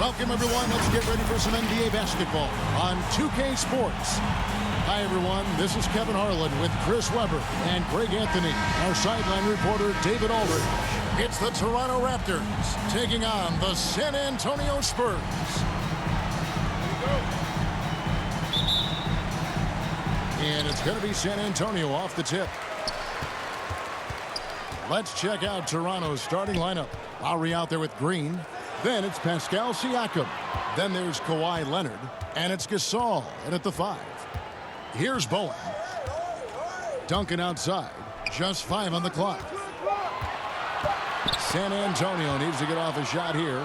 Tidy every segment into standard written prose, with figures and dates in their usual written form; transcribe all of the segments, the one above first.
Welcome, everyone. Let's get ready for some NBA basketball on 2K Sports. Hi, everyone. This is Kevin Harlan with Chris Webber and Greg Anthony. Our sideline reporter, David Aldridge. It's the Toronto Raptors taking on the San Antonio Spurs. And it's going to be San Antonio off the tip. Let's check out Toronto's starting lineup. Lowry out there with Green. Then it's Pascal Siakam. Then there's Kawhi Leonard. And it's Gasol in at the 5. Here's Bowen. Duncan outside. Just 5 on the clock. San Antonio needs to get off a shot here.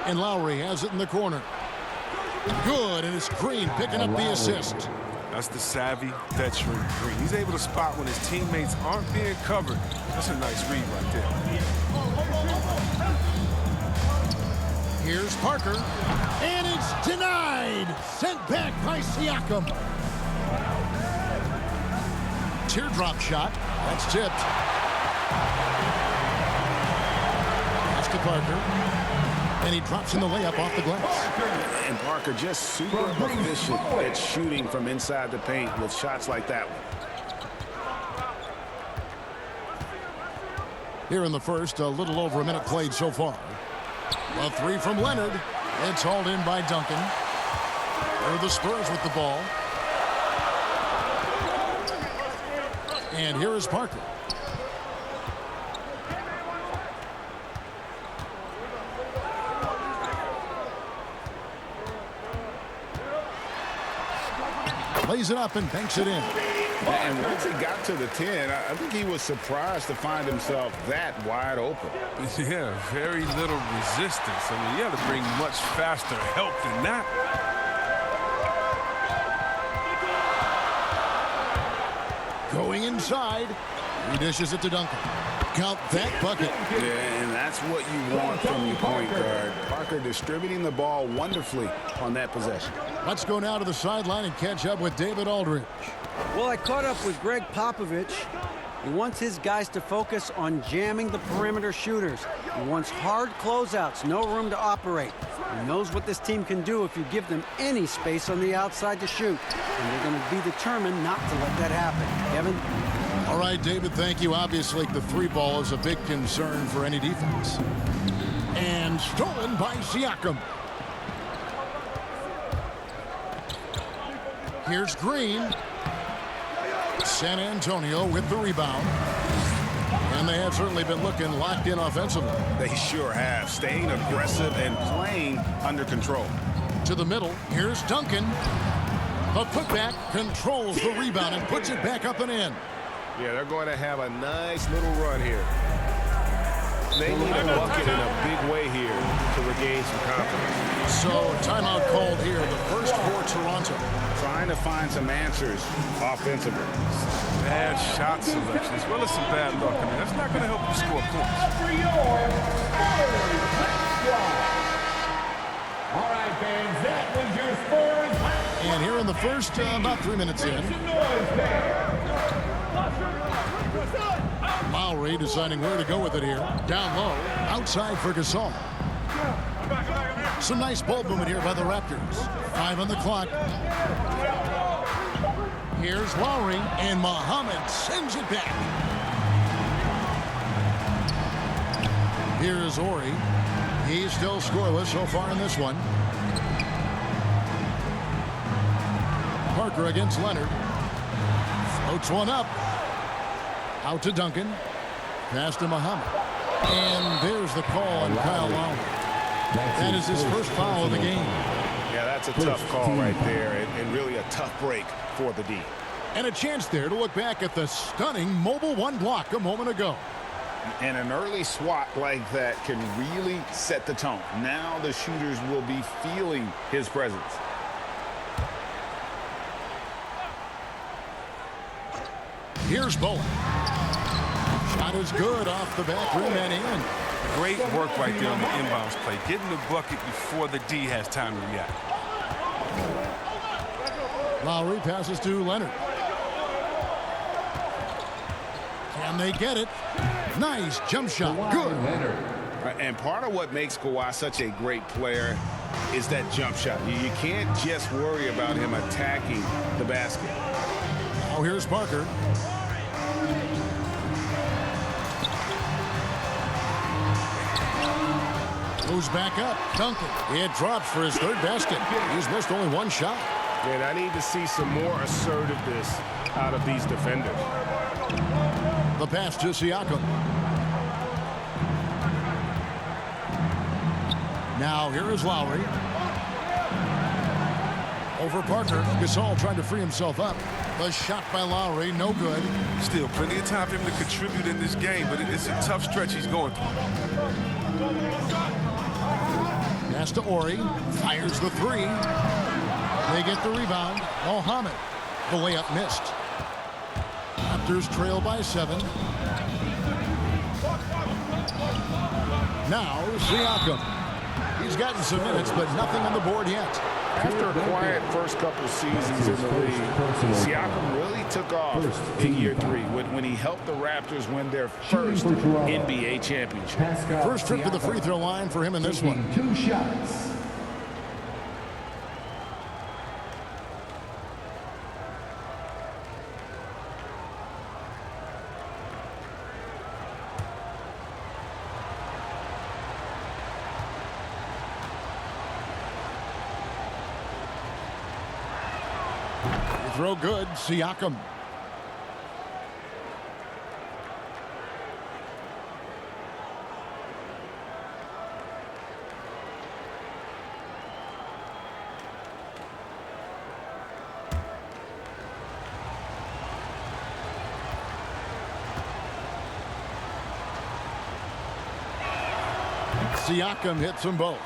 And Lowry has it in the corner. Good, and it's Green picking up the assist. That's the savvy veteran Green. He's able to spot when his teammates aren't being covered. That's a nice read right there. Here's Parker, and it's denied. Sent back by Siakam. Teardrop shot. That's tipped. Pass to Parker. And he drops in the layup off the glass. And Parker just super efficient at shooting from inside the paint with shots like that one. Here in the first, a little over a minute played so far. A 3 from Leonard. It's hauled in by Duncan. There are the Spurs with the ball. And here is Parker. Lays it up and banks it in. And once he got to the 10, I think he was surprised to find himself that wide open. Yeah, very little resistance. I mean, you have to bring much faster help than that. Going inside. He dishes it to Duncan. Count that bucket. Yeah, and that's what you want from your point guard. Parker distributing the ball wonderfully on that possession. Let's go now to the sideline and catch up with David Aldridge. Well, I caught up with Greg Popovich. He wants his guys to focus on jamming the perimeter shooters. He wants hard closeouts, no room to operate. He knows what this team can do if you give them any space on the outside to shoot. And they're going to be determined not to let that happen. Kevin? All right, David, thank you. Obviously, the 3-ball is a big concern for any defense. And stolen by Siakam. Here's Green. San Antonio with the rebound. And they have certainly been looking locked in offensively. They sure have. Staying aggressive and playing under control. To the middle. Here's Duncan. The putback controls the rebound and puts it back up and in. Yeah, they're going to have a nice little run here. They need a bucket in a big way here to regain some confidence. So, timeout called here. The first for Toronto. Trying to find some answers offensively. Bad shot selection as well as some bad luck. I mean, that's not going to help you score points. All right, fans, that was your Spurs. And here in the first, about 3 minutes in. Lowry deciding where to go with it here. Down low, outside for Gasol. Some nice ball movement here by the Raptors. 5 on the clock. Here's Lowry, and Muhammad sends it back. Here's Ori. He's still scoreless so far in this one. Parker against Leonard. Floats one up. Out to Duncan. Pass to Muhammad. And there's the call on Kyle Lowry. That is his first foul of the game. Yeah, that's a tough call right there, and really a tough break for the D. And a chance there to look back at the stunning mobile 1 block a moment ago. And an early swat like that can really set the tone. Now the shooters will be feeling his presence. Here's Bowen. Shot is good off the back rim and in. Great work right there on the inbounds play. Getting the bucket before the D has time to react. Lowry passes to Leonard. Can they get it? Nice jump shot. Good. And part of what makes Kawhi such a great player is that jump shot. You can't just worry about him attacking the basket. Now here's Parker. Goes back up. Duncan. It drops for his third basket. He's missed only one shot. And I need to see some more assertiveness out of these defenders. The pass to Siakam. Now here is Lowry. Over Parker. Gasol trying to free himself up. The shot by Lowry, no good. Still plenty of time for him to contribute in this game, but it's a tough stretch he's going through. Pass to Ori. Fires the three. They get the rebound. Mohammed. The layup missed. Raptors trail by 7. Now Siakam. He's gotten some minutes, but nothing on the board yet. After a quiet first couple seasons in the league, Siakam really took off in year 3 when he helped the Raptors win their first NBA championship. First trip to the free throw line for him in this one. 2 shots. Throw good. Siakam. Siakam hits them both.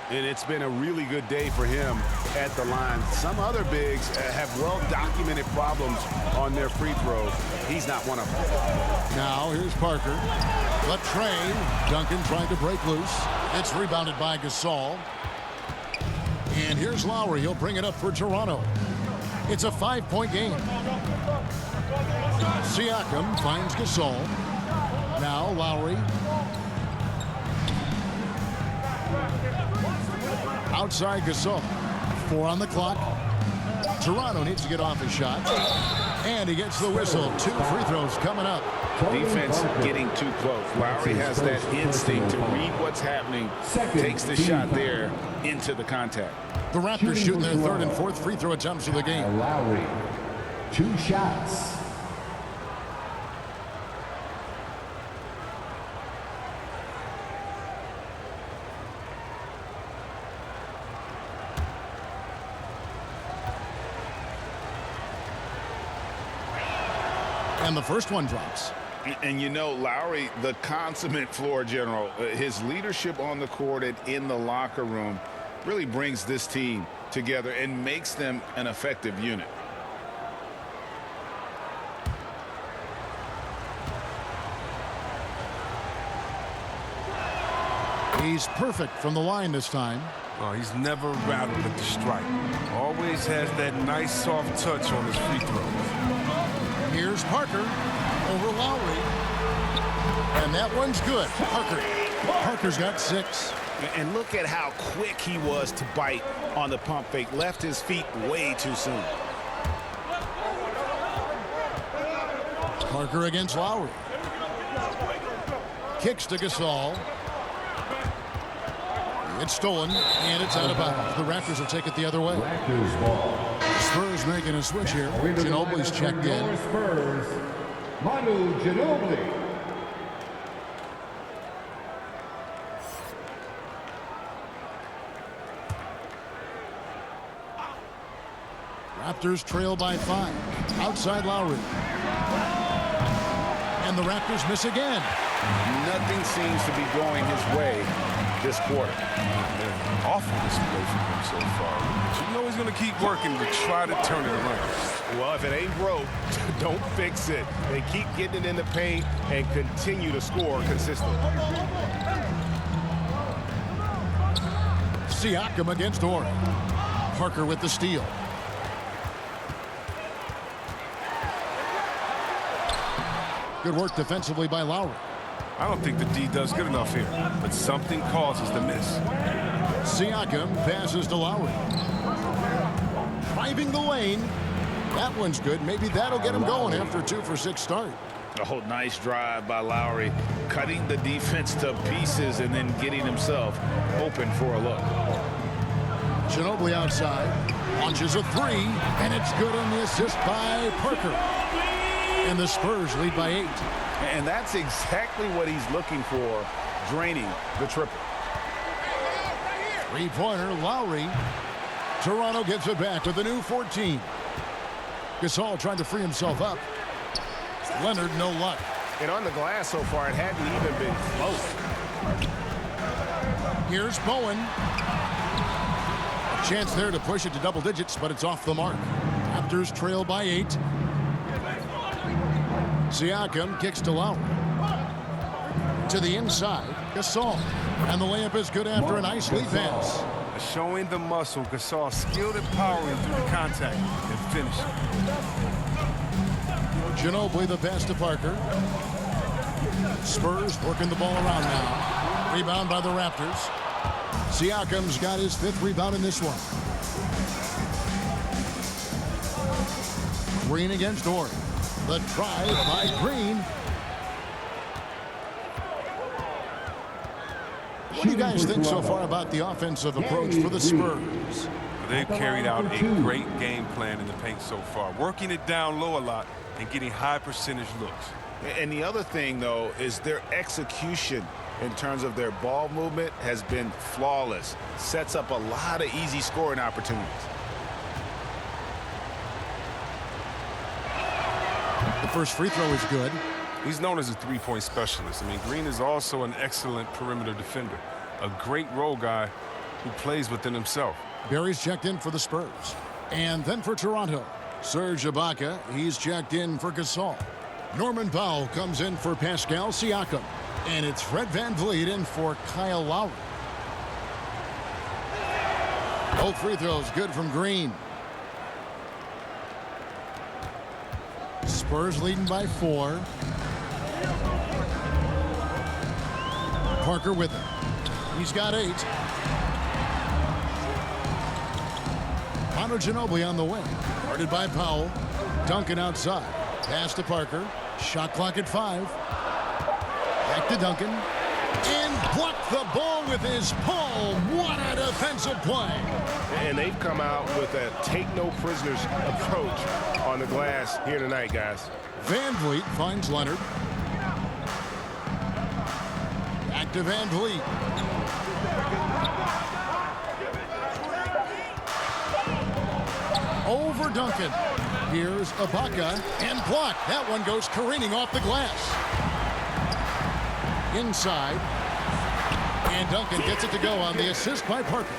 And it's been a really good day for him at the line. Some other bigs have well-documented problems on their free throws. He's not one of them. Now here's Parker. The train. Duncan trying to break loose. It's rebounded by Gasol. And here's Lowry. He'll bring it up for Toronto. It's a 5-point game. Siakam finds Gasol. Now Lowry. Outside Gasol. 4 on the clock. Toronto needs to get off his shot. And he gets the whistle. 2 free throws coming up. Defense getting too close. Lowry has that instinct to read what's happening. Takes the shot there into the contact. The Raptors shooting their 3rd and 4th free throw attempts of the game. Lowry. 2 shots. And the first one drops. And you know, Lowry, the consummate floor general, his leadership on the court and in the locker room really brings this team together and makes them an effective unit. He's perfect from the line this time. Oh, he's never rattled at the stripe. Always has that nice soft touch on his free throws. Here's Parker over Lowry. And that one's good. Parker's got 6. And look at how quick he was to bite on the pump fake. Left his feet way too soon. Parker against Lowry. Kicks to Gasol. It's stolen, and it's out of bounds. The Raptors will take it the other way. Raptors ball. Spurs making a switch here. Ginobili's checked in. Spurs. Manu Ginobili. Raptors trail by 5. Outside Lowry. And the Raptors miss again. Nothing seems to be going his way this quarter. Awful display from him so far. But you know he's going to keep working to try to turn it around. Well, if it ain't broke, don't fix it. They keep getting it in the paint and continue to score consistently. Siakam against Ori. Parker with the steal. Good work defensively by Lowry. I don't think the D does good enough here, but something causes the miss. Siakam passes to Lowry. Driving the lane. That one's good. Maybe that'll get him going after a 2-for-6 start. Oh, nice drive by Lowry, cutting the defense to pieces and then getting himself open for a look. Ginobili outside, launches a three, and it's good on the assist by Parker. And the Spurs lead by 8. And that's exactly what he's looking for, draining the triple. Three-pointer, Lowry. Toronto gets it back with a new 14. Gasol trying to free himself up. Leonard, no luck. And on the glass so far, it hadn't even been close. Here's Bowen. A chance there to push it to double digits, but it's off the mark. Raptors trail by 8. Siakam kicks to Lowry. To the inside, Gasol. And the layup is good after a nice lead pass. Showing the muscle, Gasol skilled at powering through the contact and finishing. Ginobili the pass to Parker. Spurs working the ball around now. Rebound by the Raptors. Siakam's got his 5th rebound in this one. Green against Ori. The drive by Green. What do you guys think so far about the offensive approach for the Spurs? They've carried out a great game plan in the paint so far, working it down low a lot and getting high percentage looks. And the other thing, though, is their execution in terms of their ball movement has been flawless. Sets up a lot of easy scoring opportunities. The first free throw is good. He's known as a three-point specialist. I mean, Green is also an excellent perimeter defender, a great role guy who plays within himself. Barry's checked in for the Spurs. And then for Toronto, Serge Ibaka, he's checked in for Gasol. Norman Powell comes in for Pascal Siakam. And it's Fred VanVleet in for Kyle Lowry. Both free throws good from Green. Spurs leading by 4. Parker with him. He's got 8. Ginobili on the wing. Guarded by Powell. Duncan outside. Pass to Parker. Shot clock at 5. Back to Duncan. And blocked the ball with his palm. What a defensive play. And they've come out with a take-no-prisoners approach on the glass here tonight, guys. VanVleet finds Leonard. Back to VanVleet. Over Duncan. Here's Ibaka and blocked. That one goes careening off the glass. Inside. And Duncan gets it to go on the assist by Parker.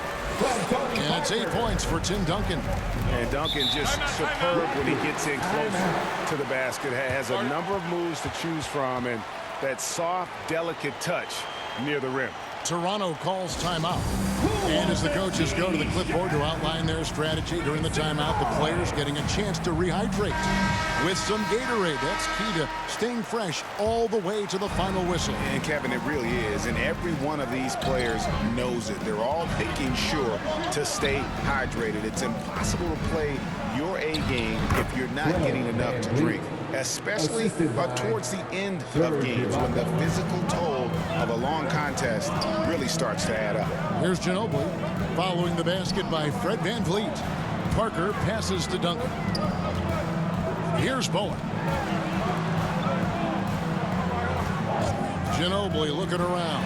And it's 8 points for Tim Duncan. And Duncan just superb when he gets in close to the basket. Has a number of moves to choose from and that soft, delicate touch near the rim. Toronto calls timeout. And as the coaches go to the clipboard to outline their strategy during the timeout, the players getting a chance to rehydrate with some Gatorade. That's key to staying fresh all the way to the final whistle. And Kevin, it really is. And every one of these players knows it. They're all making sure to stay hydrated. It's impossible to play your A game if you're not getting enough to drink, especially towards the end of games when the physical toll of a long contest really starts to add up. Here's Ginobili following the basket by Fred VanVleet. Parker passes to Duncan. Here's Bowen. Ginobili looking around.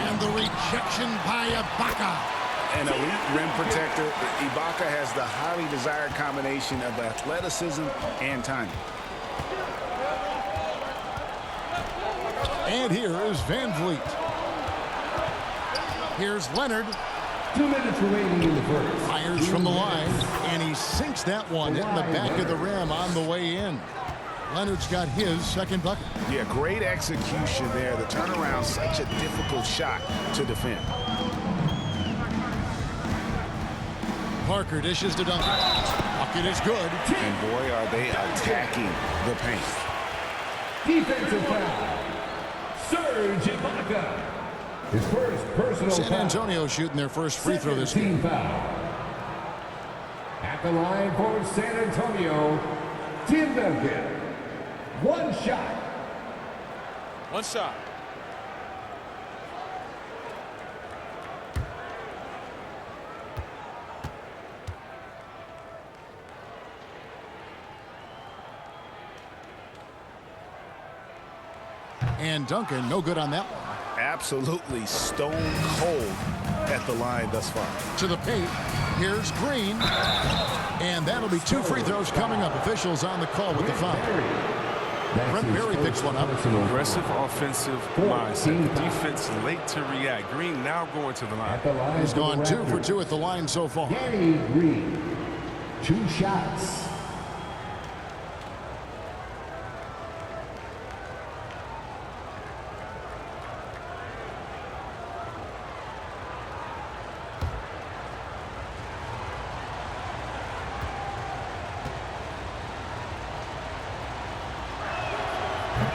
And the rejection by Ibaka. An elite rim protector, Ibaka has the highly desired combination of athleticism and timing. And here is VanVleet. Here's Leonard. 2 minutes remaining in the first. Fires from the line, and he sinks that one in the back of the rim on the way in. Leonard's got his second bucket. Yeah, great execution there. The turnaround, such a difficult shot to defend. Parker dishes to Duncan. Bucket is good. And boy, are they attacking the paint. Defensive foul. Serge Ibaka. His first personal San foul. Antonio shooting their first free throw this game. Team foul. At the line for San Antonio, Tim Duncan. One shot. One shot. And Duncan, no good on that one. Absolutely stone cold at the line thus far. To the paint. Here's Green. And that'll be 2 free throws coming up. Officials on the call with the foul. Brent Berry picks one up. Aggressive offensive mindset. Defense late to react. Green now going to the line. He's gone 2 for 2 at the line so far. Danny Green. 2 shots.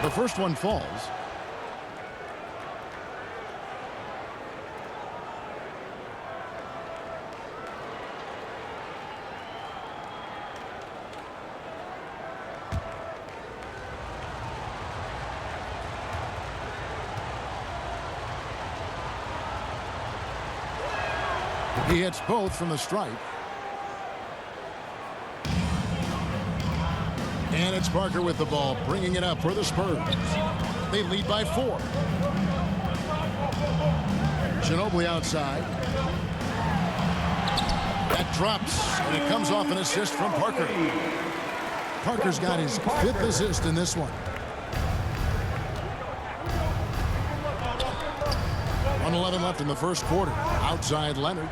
The first one falls. He hits both from the stripe. And it's Parker with the ball, bringing it up for the Spurs. They lead by 4. Ginobili outside. That drops, and it comes off an assist from Parker. Parker's got his 5th assist in this one. 1:11 left in the first quarter. Outside Leonard.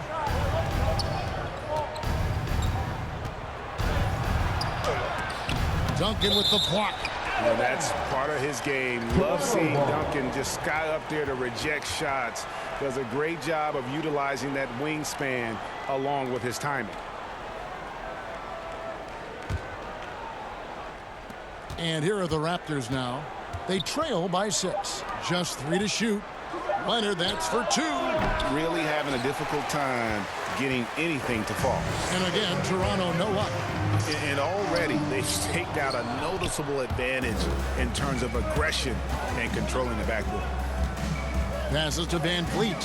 Duncan with the block. And that's part of his game. Love seeing Duncan just sky up there to reject shots. Does a great job of utilizing that wingspan along with his timing. And here are the Raptors now. They trail by 6. Just 3 to shoot. Leonard, that's for 2. Really having a difficult time getting anything to fall. And again, Toronto no up. And already they've staked out a noticeable advantage in terms of aggression and controlling the backboard. Passes to Van Fleet.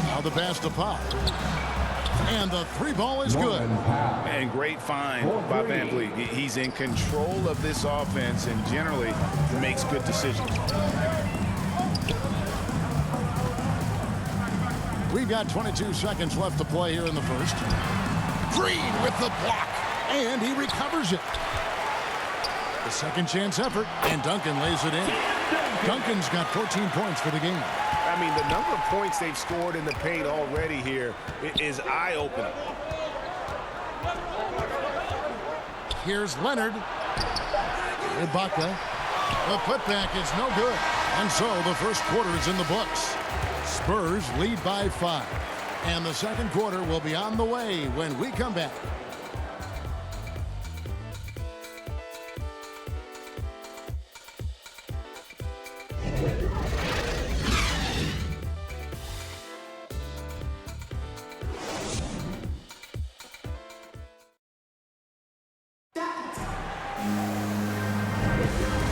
Now the pass to Pop. And the 3 ball is good. And great find by Van Fleet. He's in control of this offense and generally makes good decisions. We've got 22 seconds left to play here in the first. Green with the block. And he recovers it. The second chance effort. And Duncan lays it in. Duncan's got 14 points for the game. I mean, the number of points they've scored in the paint already here is eye-opening. Here's Leonard. Ibaka. The putback is no good. And so the first quarter is in the books. Spurs lead by 5. And the second quarter will be on the way when we come back.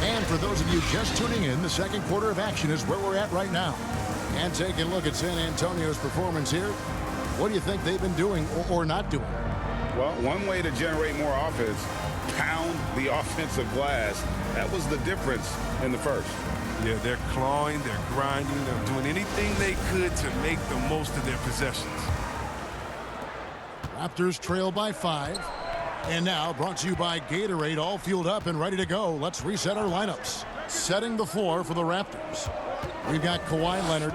And for those of you just tuning in, the second quarter of action is where we're at right now. And taking a look at San Antonio's performance here, what do you think they've been doing or not doing? Well, one way to generate more offense, pound the offensive glass. That was the difference in the first. Yeah, they're clawing, they're grinding, they're doing anything they could to make the most of their possessions. Raptors trail by 5. And now brought to you by Gatorade, all fueled up and ready to go. Let's reset our lineups. Setting the floor for the Raptors. We've got Kawhi Leonard.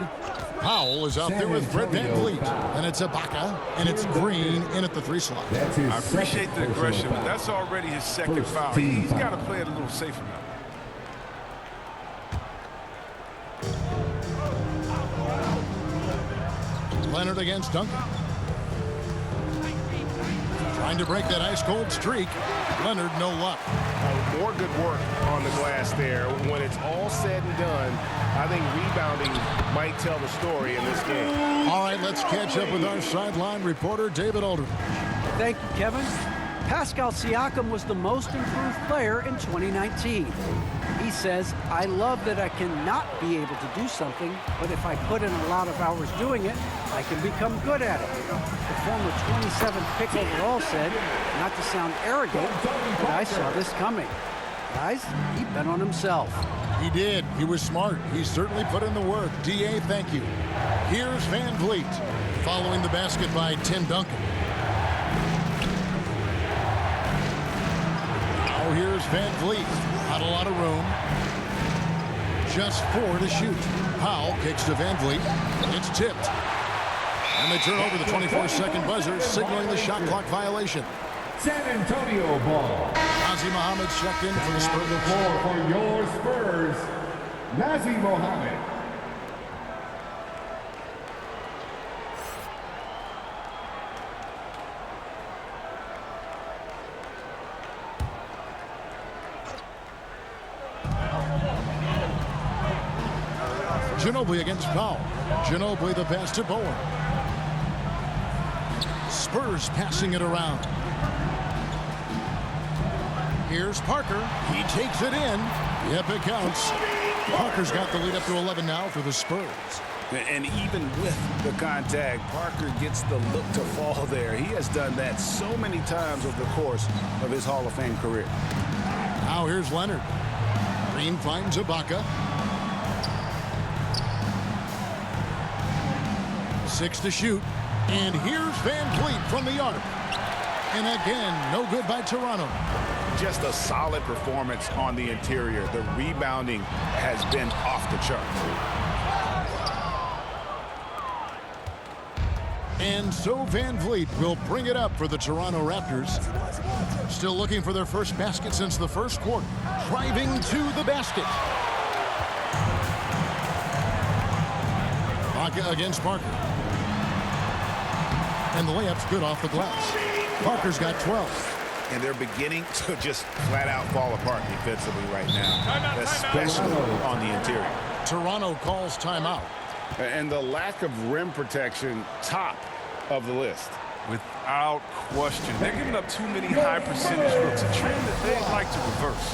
Powell is out there with Fred VanVleet. And it's Ibaka. And it's Green in at the 3 slot. I appreciate the aggression, but that's already his second foul. He's got to play it a little safer now. Leonard against Duncan. Trying Trying to break that ice-cold streak. Leonard, no luck. More good work on the glass there. When it's all said and done, I think rebounding might tell the story in this game. All right, let's catch up with our sideline reporter, David Aldridge. Thank you, Kevin. Pascal Siakam was the most improved player in 2019. He says, I love that I cannot be able to do something, but if I put in a lot of hours doing it, I can become good at it. The former 27th pick overall said, not to sound arrogant, but I saw this coming. Guys, he bet on himself. He did. He was smart. He certainly put in the work. D.A., thank you. Here's Van Vliet, following the basket by Tim Duncan. Now here's Van Vliet. Not a lot of room. Just 4 to shoot. Powell kicks to Van Vliet. It's tipped. And they turn over the 24-second buzzer, signaling the shot clock violation. San Antonio ball. Nazi Mohammed checked in for the Spurs. The floor for your Spurs, Nazi Mohammed. Ginobili against Powell. Ginobili the pass to Bowen. Spurs passing it around. Here's Parker. He takes it in. Yep, it counts. Parker's got the lead up to 11 now for the Spurs. And even with the contact, Parker gets the look to fall there. He has done that so many times over the course of his Hall of Fame career. Now here's Leonard. Green finds Ibaka. 6 to shoot. And here's Van Vliet from the arc. And again, no good by Toronto. Just a solid performance on the interior. The rebounding has been off the charts. And so Van Vliet will bring it up for the Toronto Raptors. Still looking for their first basket since the first quarter. Driving to the basket. Ibaka against Parker. And the layup's good off the glass. Parker's got 12. And they're beginning to just flat out fall apart defensively right now, especially on the interior. Toronto calls timeout. And the lack of rim protection, top of the list. Without question. They're giving up too many high percentage looks, a trend that they'd like to reverse.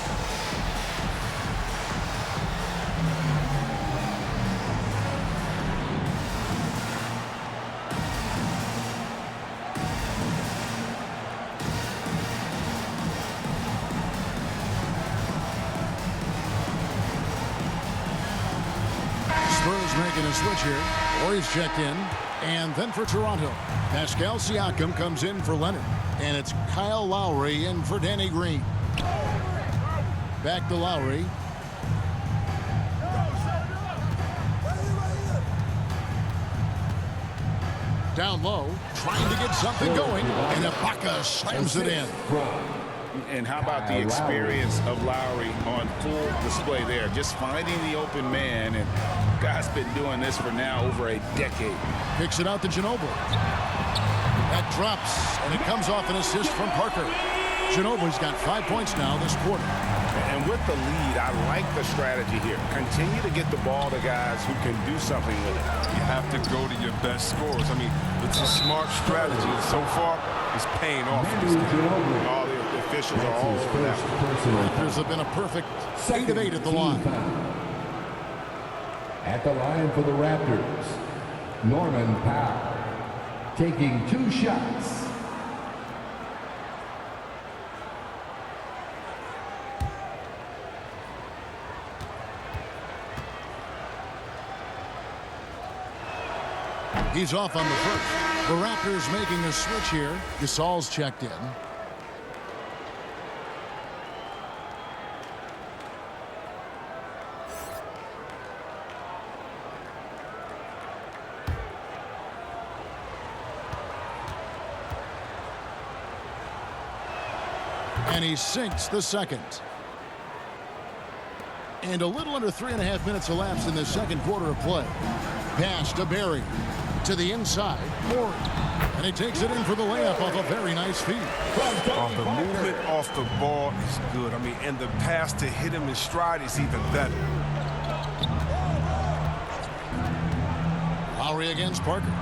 Spurs making a switch here. Horry's checked in. And then for Toronto, Pascal Siakam comes in for Leonard. And it's Kyle Lowry in for Danny Green. Back to Lowry. Down low, trying to get something going. And Ibaka slams it in. And how about the experience of Lowry on full display there? Just finding the open man, and guy's been doing this for now over a decade. Kicks it out to Ginobili. That drops, and it comes off an assist from Parker. Ginobili's got 5 points now this quarter. And with the lead, I like the strategy here. Continue to get the ball to guys who can do something with it. You have to go to your best scorers. I mean, it's a smart strategy, and so far, it's paying off for this game. All the officials are all over that. Raptors have been a perfect 8 of 8 at the line. At the line for the Raptors, Norman Powell, taking 2 shots. He's off on the first. The Raptors making a switch here. Gasol's checked in. And he sinks the second. And a little under 3.5 minutes elapsed in the second quarter of play. Pass to Barry. To the inside. Horry. And he takes it in for the layup off a very nice feed. The movement off the ball is good. I mean, and the pass to hit him in stride is even better. Lowry against Parker.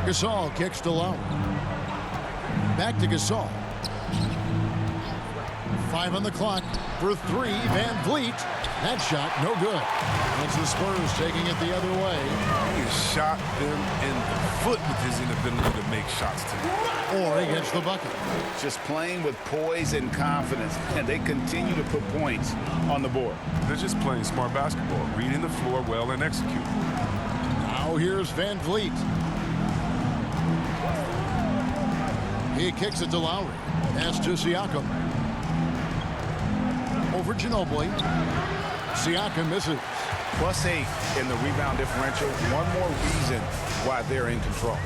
Gasol kicks to Lowry. Back to Gasol. 5 on the clock for 3. Van Vliet. That shot, no good. It's the Spurs taking it the other way. He has shot them in the foot with his inability to make shots today. Or he gets the bucket. Just playing with poise and confidence, and they continue to put points on the board. They're just playing smart basketball, reading the floor well and executing. Now here's Van Vliet. He kicks it to Lowry. Pass to Siakam. Over Ginobili. Siakam misses. +8 in the rebound differential. One more reason why they're in control.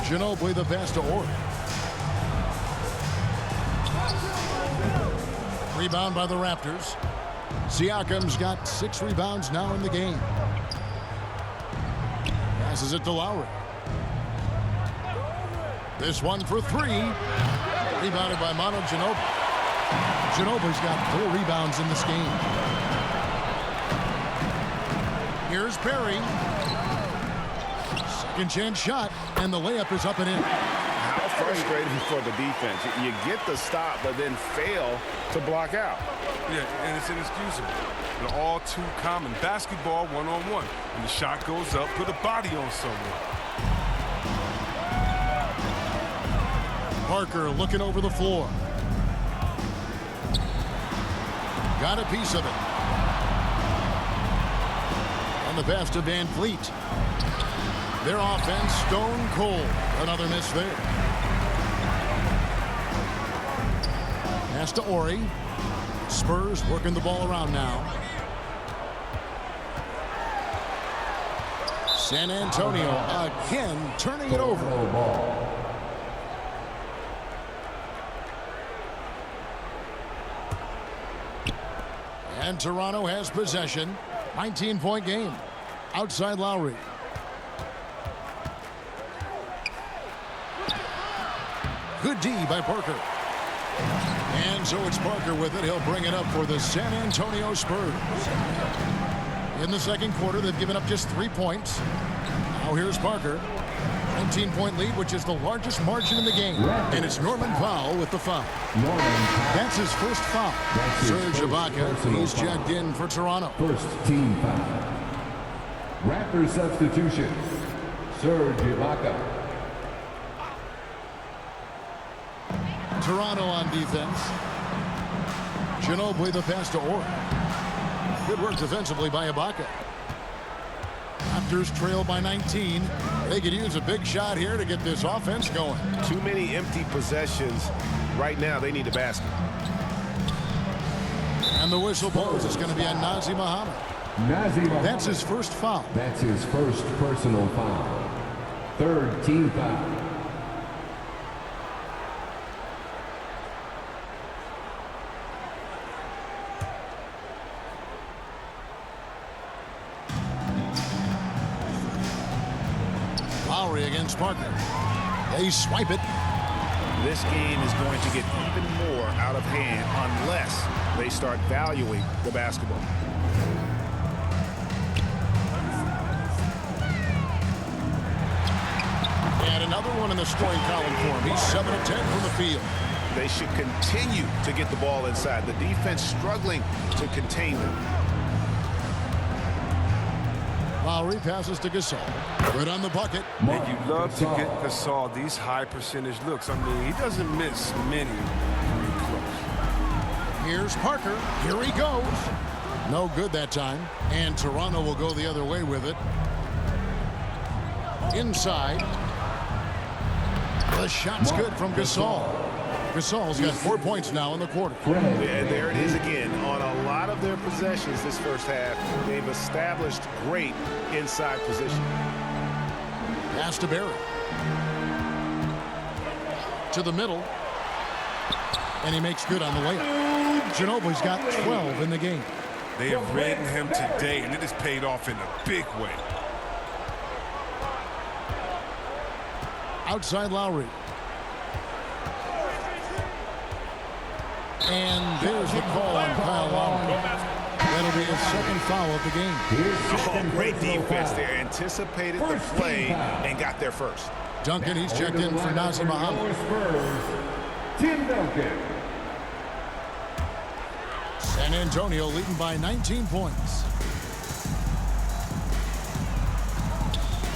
Ginobili the pass to Ori. Rebound by the Raptors. Siakam's got 6 rebounds now in the game. Passes it to Lowry. This one for 3. Rebounded by Manu Ginobili. Ginobili's got 4 rebounds in this game. Here's Perry. Second chance shot, and the layup is up and in. How frustrating for the defense. You get the stop, but then fail to block out. Yeah, and it's inexcusable. They're all too common. Basketball one-on-one. When the shot goes up, put a body on someone. Parker looking over the floor. Got a piece of it. On the pass to Van Vliet. Their offense stone cold. Another miss there. Pass to Ori. Spurs working the ball around now. San Antonio again turning it over. And Toronto has possession. 19-point game. Outside Lowry. Good D by Parker. And so it's Parker with it. He'll bring it up for the San Antonio Spurs. In the second quarter, they've given up just 3 points. Now here's Parker. 19-point lead, which is the largest margin in the game. And it's Norman Powell with the foul. That's his first foul. Serge Ibaka, he's checked in for Toronto. First team foul. Raptors substitution. Serge Ibaka. Toronto on defense. Ginobili the pass to Ori. Good work defensively by Ibaka. Raptors trail by 19. They could use a big shot here to get this offense going. Too many empty possessions. Right now, they need a basket. And the whistle blows. It's going to be on Nazr Mohammed. That's his first foul. That's his first personal foul. Third team foul. Lowry against Parker. They swipe it. This game is going to get even more out of hand unless they start valuing the basketball. And another one in the scoring column for him. He's 7 of 10 from the field. They should continue to get the ball inside. The defense struggling to contain them. Lowry passes to Gasol. Good on the bucket. And you love to get Gasol these high percentage looks. I mean, he doesn't miss many free throws. Here's Parker. Here he goes. No good that time. And Toronto will go the other way with it. Inside. The shot's good from Gasol. Gasol's got 4 points now in the quarter. And there it is again. On a lot of their possessions this first half, they've established great inside position. Pass to Barry. To the middle. And he makes good on the layup. Ginobili's got 12 in the game. They have ridden him today, and it has paid off in a big way. outside Lowry. And there's the call on Kyle Lowry. That'll be his second foul of the game. Oh, great defense there. Anticipated the play and got there first. Duncan, he's checked in for Nazem Muhammad. Tim Duncan. San Antonio leading by 19 points.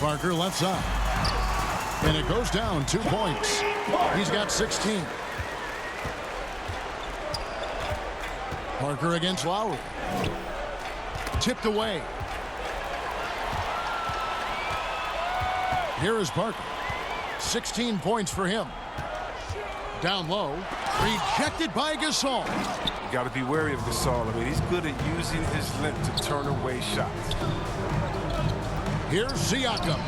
Parker left side. And it goes down 2 points. He's got 16. Parker against Lowry. Tipped away. Here is Parker. 16 points for him. Down low. Rejected by Gasol. You got to be wary of Gasol. I mean, he's good at using his length to turn away shots. Here's Siakam.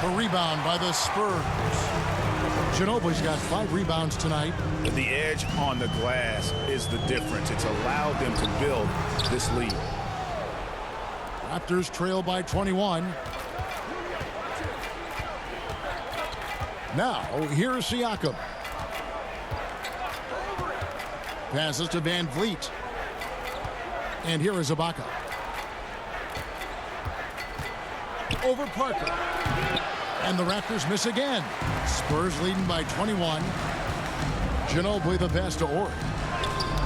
A rebound by the Spurs. Ginobili's got 5 rebounds tonight. The edge on the glass is the difference. It's allowed them to build this lead. Raptors trail by 21. Now, here's Siakam. Passes to Van Vliet. And here is Ibaka. Over Parker. And the Raptors miss again. Spurs leading by 21. Ginobili the pass to Ori.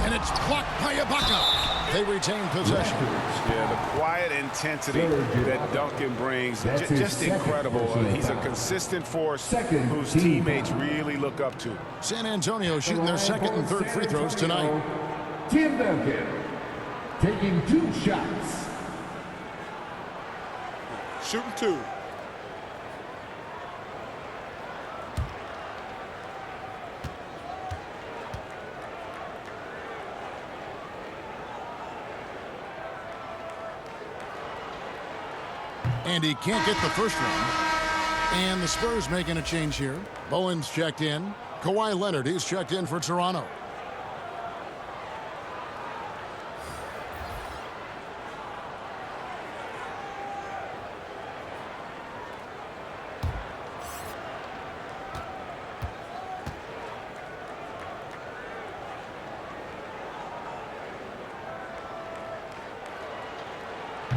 And it's blocked by Ibaka. They retain possession. Yeah, the quiet intensity that Duncan brings, just incredible. He's a consistent force whose teammates really look up to. San Antonio shooting their second and third free throws tonight. Tim Duncan taking 2 shots. Shooting 2. And he can't get the first one. And the Spurs making a change here. Bowen's checked in. Kawhi Leonard, he's checked in for Toronto.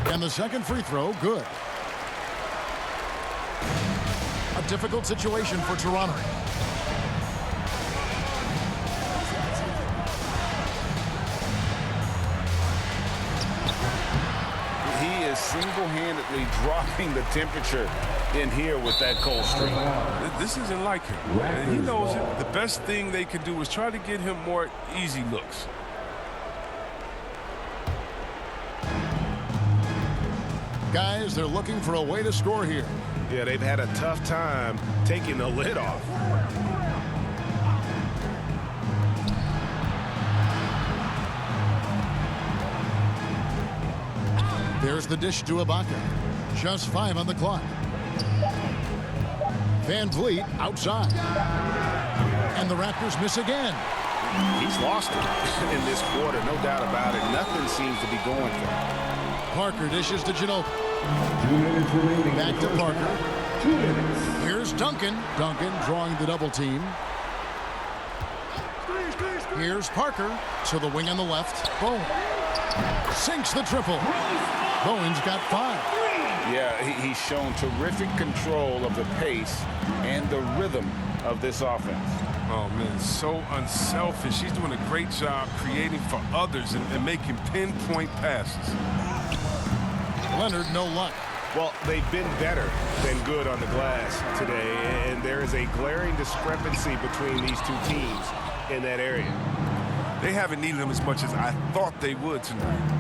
And the second free throw, good. A difficult situation for Toronto. He is single-handedly dropping the temperature in here with that cold streak. This isn't like him. And he knows it. The best thing they can do is try to get him more easy looks. Guys, they're looking for a way to score here. Yeah, they've had a tough time taking the lid off. There's the dish to Ibaka. Just 5 on the clock. Van Vliet outside. And the Raptors miss again. He's lost it in this quarter, no doubt about it. Nothing seems to be going for him. Parker dishes to Ginobili. 2 minutes remaining. Back to Parker. 2 minutes. Here's Duncan. Duncan drawing the double team. Here's Parker to the wing on the left. Bowen sinks the triple. Bowen's got 5. Yeah, he's shown terrific control of the pace and the rhythm of this offense. Oh, man, so unselfish. He's doing a great job creating for others and making pinpoint passes. Leonard, no luck. Well, they've been better than good on the glass today, and there is a glaring discrepancy between these two teams in that area. They haven't needed him as much as I thought they would tonight.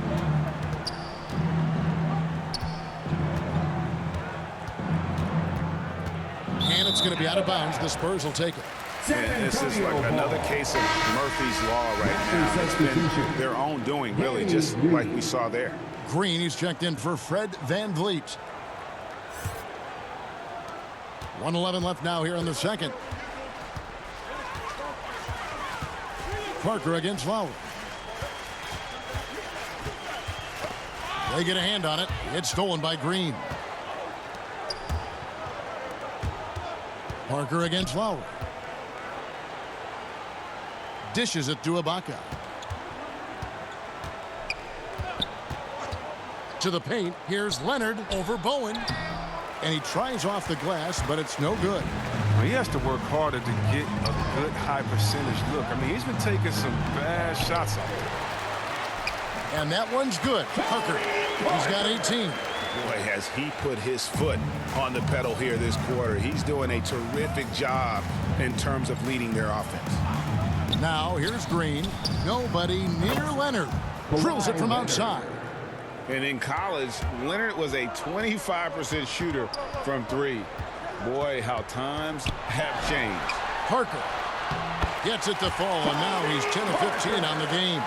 And it's going to be out of bounds. The Spurs will take it. And this is like another case of Murphy's Law right now. It's been their own doing, really, just like we saw there. Green, he's checked in for Fred Van Vliet. 1:11 left now here in the second. Parker against Lowry. They get a hand on it. It's stolen by Green. Parker against Lowry. Dishes it to Ibaka. To the paint. Here's Leonard over Bowen. And he tries off the glass, but it's no good. Well, he has to work harder to get a good high percentage look. I mean, he's been taking some bad shots out there. And that one's good. Parker, he's got 18. Boy, has he put his foot on the pedal here this quarter. He's doing a terrific job in terms of leading their offense. Now, here's Green. Nobody near Leonard. Drills it from outside. And in college, Leonard was a 25% shooter from three. Boy, how times have changed. Parker gets it to fall, and now he's 10 of 15 on the game.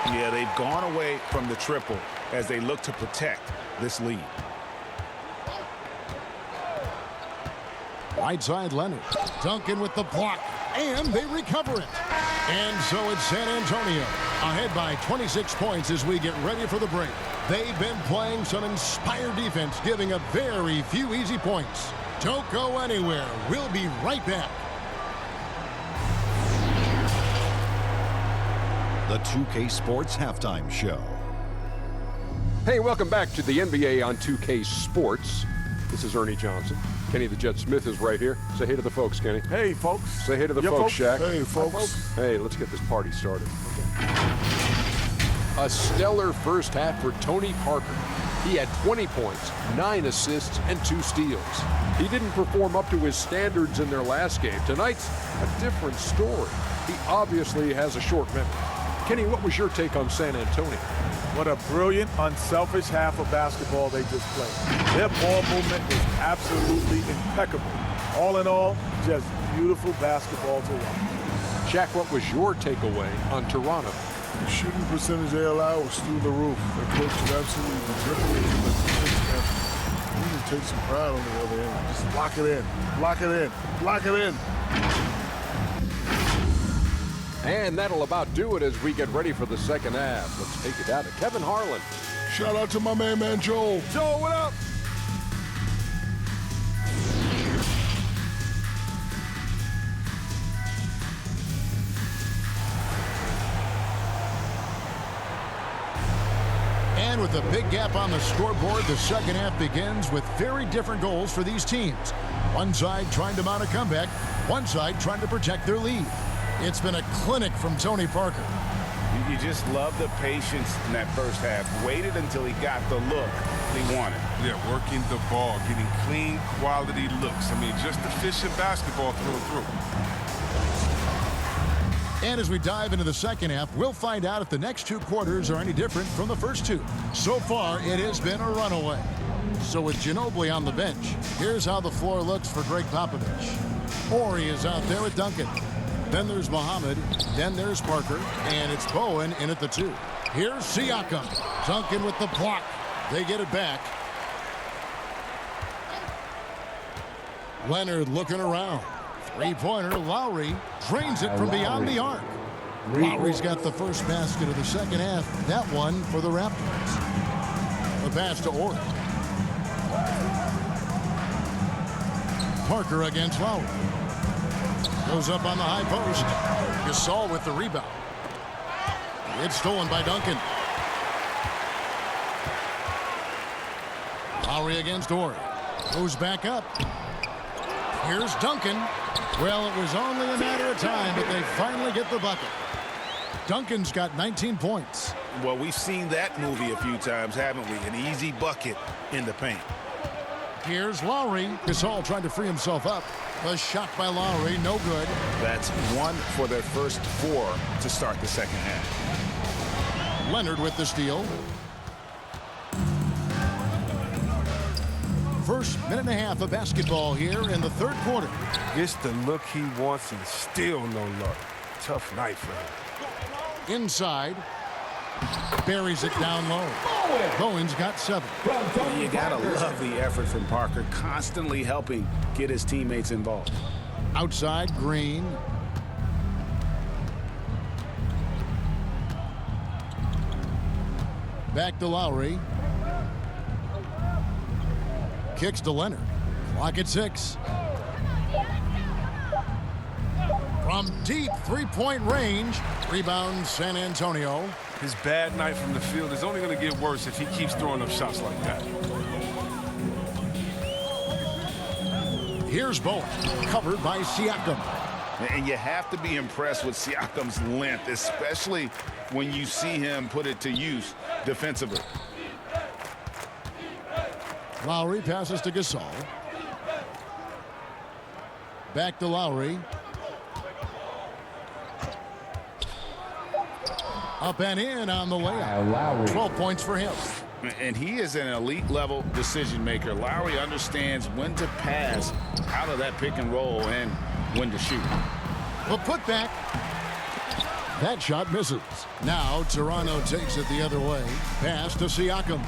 Yeah, they've gone away from the triple as they look to protect this lead. Right side, Leonard. Duncan with the block, and they recover it. And so it's San Antonio ahead by 26 points as we get ready for the break. They've been playing some inspired defense, giving up very few easy points. Don't go anywhere. We'll be right back. The 2K Sports Halftime Show. Hey, welcome back to the NBA on 2K Sports. This is Ernie Johnson. Kenny the Jet Smith is right here. Say hey to the folks, Kenny. Hey, folks. Say hey to the folks, Shaq. Hey, folks. Hey, let's get this party started. A stellar first half for Tony Parker. He had 20 points, 9 assists, and 2 steals. He didn't perform up to his standards in their last game. Tonight's a different story. He obviously has a short memory. Kenny, what was your take on San Antonio? What a brilliant, unselfish half of basketball they just played. Their ball movement was absolutely impeccable. All in all, just beautiful basketball to watch. Shaq, what was your takeaway on Toronto? The shooting percentage they allowed was through the roof. Their coach was absolutely manipulating the defense. We need to take some pride on the other end. Just lock it in, lock it in, lock it in. And that'll about do it as we get ready for the second half. Let's take it down to Kevin Harlan. Shout out to my man Joel. Joel, what up? And with a big gap on the scoreboard, the second half begins with very different goals for these teams. One side trying to mount a comeback, one side trying to protect their lead. It's been a clinic from Tony Parker. You just love the patience in that first half. Waited until he got the look he wanted. Yeah, working the ball, getting clean, quality looks. I mean, just efficient basketball through and through. And as we dive into the second half, we'll find out if the next 2 quarters are any different from the first 2. So far, it has been a runaway. So with Ginobili on the bench, here's how the floor looks for Greg Popovich. Ori is out there with Duncan. Then there's Muhammad. Then there's Parker. And it's Bowen in at the 2. Here's Siakam. Duncan with the block. They get it back. Leonard looking around. Three-pointer. Lowry drains it from beyond the arc. Lowry's got the first basket of the second half. That one for the Raptors. The pass to Ori. Parker against Lowry. Goes up on the high post. Gasol with the rebound. It's stolen by Duncan. Lowry against Ori. Goes back up. Here's Duncan. Well, it was only a matter of time, but they finally get the bucket. Duncan's got 19 points. Well, we've seen that movie a few times, haven't we? An easy bucket in the paint. Here's Lowry. Gasol trying to free himself up. A shot by Lowry, no good. That's 1 for their first 4 to start the second half. Leonard with the steal. First minute and a half of basketball here in the third quarter. Gets the look he wants and still no luck. Tough night for him. Inside. Buries it down low. Bowen's got 7. You gotta love the effort from Parker, constantly helping get his teammates involved. Outside, Green. Back to Lowry. Kicks to Leonard. Clock at 6. From deep three-point range, rebound San Antonio. His bad night from the field is only going to get worse if he keeps throwing up shots like that. Here's Bowen, covered by Siakam. And you have to be impressed with Siakam's length, especially when you see him put it to use defensively. Lowry passes to Gasol. Back to Lowry. Up and in on the layup. 12 points for him. And he is an elite level decision maker. Lowry understands when to pass out of that pick and roll and when to shoot. The putback. That shot misses. Now Toronto takes it the other way. Pass to Siakam.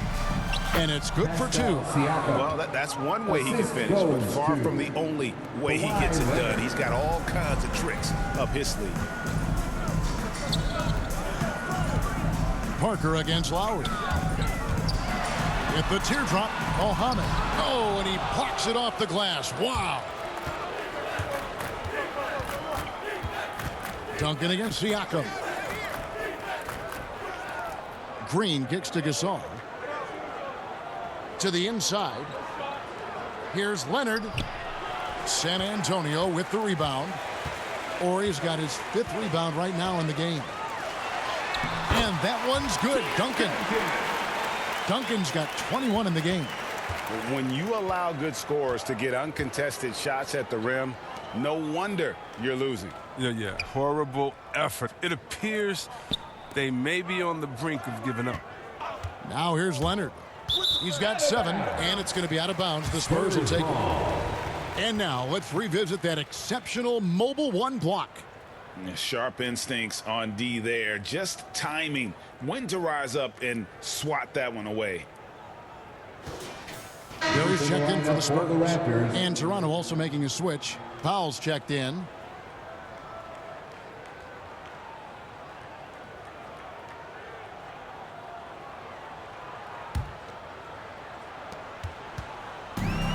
And it's good for two. Well, that's one way he can finish, but far from the only way he gets it done. He's got all kinds of tricks up his sleeve. Parker against Lowry. With the teardrop, Mohammed. Oh, and he blocks it off the glass. Wow. Duncan against Siakam. Green kicks to Gasol. To the inside. Here's Leonard. San Antonio with the rebound. Ori's got his 5th rebound right now in the game. And that one's good. Duncan's got 21 in the game. When you allow good scorers to get uncontested shots at the rim, no wonder you're losing. Yeah. Horrible effort. It appears they may be on the brink of giving up. Now here's Leonard. He's got 7, and it's going to be out of bounds. The Spurs will take it. And now let's revisit that exceptional mobile 1 block. Sharp instincts on D there. Just timing when to rise up and swat that one away. Gary's checked in for the Spurs. And Toronto also making a switch. Powell's checked in.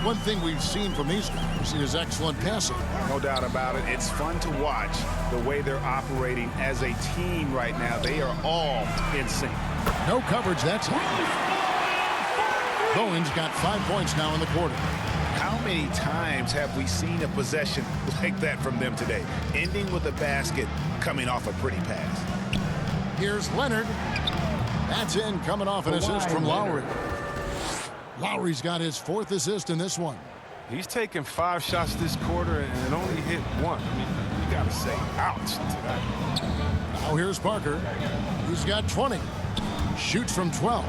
One thing we've seen from these guys is excellent passing. No doubt about it. It's fun to watch the way they're operating as a team right now. They are all in sync. No coverage, that's it. Bowen's got 5 points now in the quarter. How many times have we seen a possession like that from them today, ending with a basket coming off a pretty pass? Here's Leonard. That's in, coming off an assist from Lowry. Lowry's got his 4th assist in this one. He's taken 5 shots this quarter and only hit 1. I mean, you got to say ouch to that. Now here's Parker. He's got 20. Shoots from 12.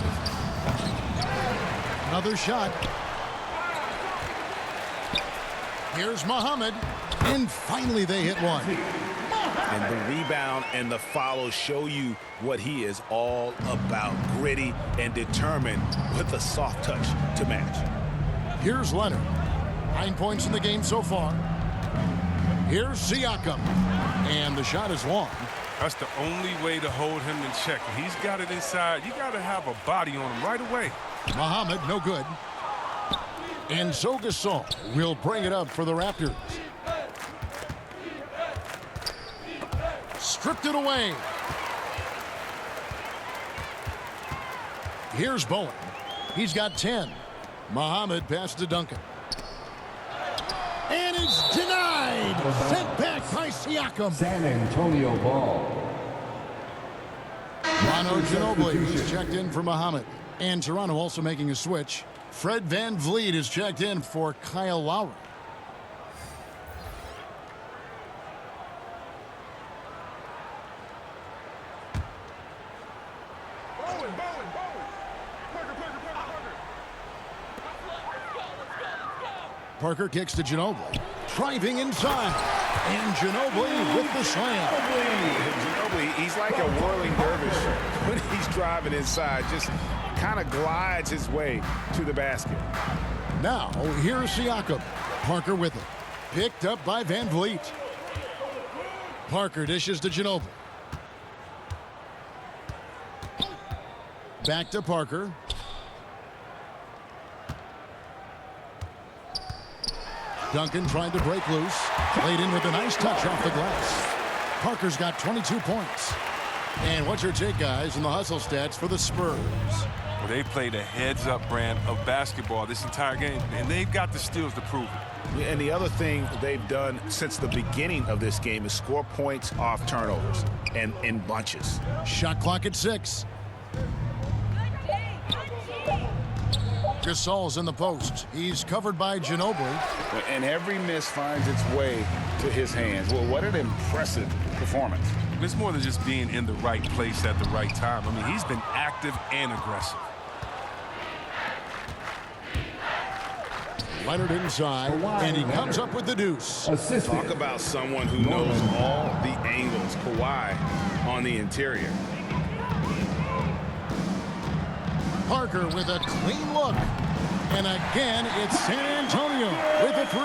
Another shot. Here's Mohammed. And finally they hit one. And the rebound and the follow show you what he is all about. Gritty and determined with a soft touch to match. Here's Leonard. 9 points in the game so far. Here's Siakam. And the shot is long. That's the only way to hold him in check. He's got it inside. You got to have a body on him right away. Mohammed, no good. And so Gasol will bring it up for the Raptors. Stripped it away. Here's Bowen. He's got 10. Mohammed passed to Duncan. And it's denied. Sent back by Siakam. San Antonio ball. Mono Ginobili is checked in for Mohammed. And Toronto also making a switch. Fred VanVleet is checked in for Kyle Lowry. Parker kicks to Ginobili. Driving inside. And Ginobili with the slam. Ginobili, he's like a whirling dervish when he's driving inside. Just kind of glides his way to the basket. Now, here's Siakam. Parker with it. Picked up by VanVleet. Parker dishes to Ginobili. Back to Parker. Duncan trying to break loose. Laid in with a nice touch off the glass. Parker's got 22 points. And what's your take, guys, in the hustle stats for the Spurs? Well, they played a heads-up brand of basketball this entire game, and they've got the steals to prove it. And the other thing they've done since the beginning of this game is score points off turnovers and in bunches. Shot clock at 6. Gasol's in the post. He's covered by Ginobili. And every miss finds its way to his hands. Well, what an impressive performance. It's more than just being in the right place at the right time. I mean, he's been active and aggressive. Leonard inside, and he comes up with the deuce. Talk about someone who knows all the angles. Kawhi on the interior. Parker with a clean look. And again, it's San Antonio with a 3.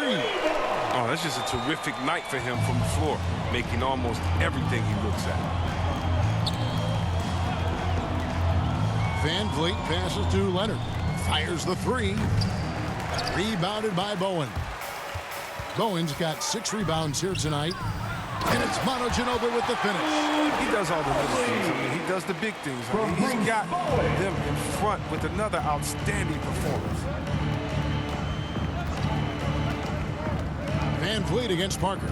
Oh, that's just a terrific night for him from the floor, making almost everything he looks at. Van Vliet passes to Leonard. Fires the 3. Rebounded by Bowen. Bowen's got 6 rebounds here tonight. And it's Manu Ginobili with the finish. He does all the little things. I mean, he does the big things. I mean, he's got them in front with another outstanding performance. Van Vliet against Parker.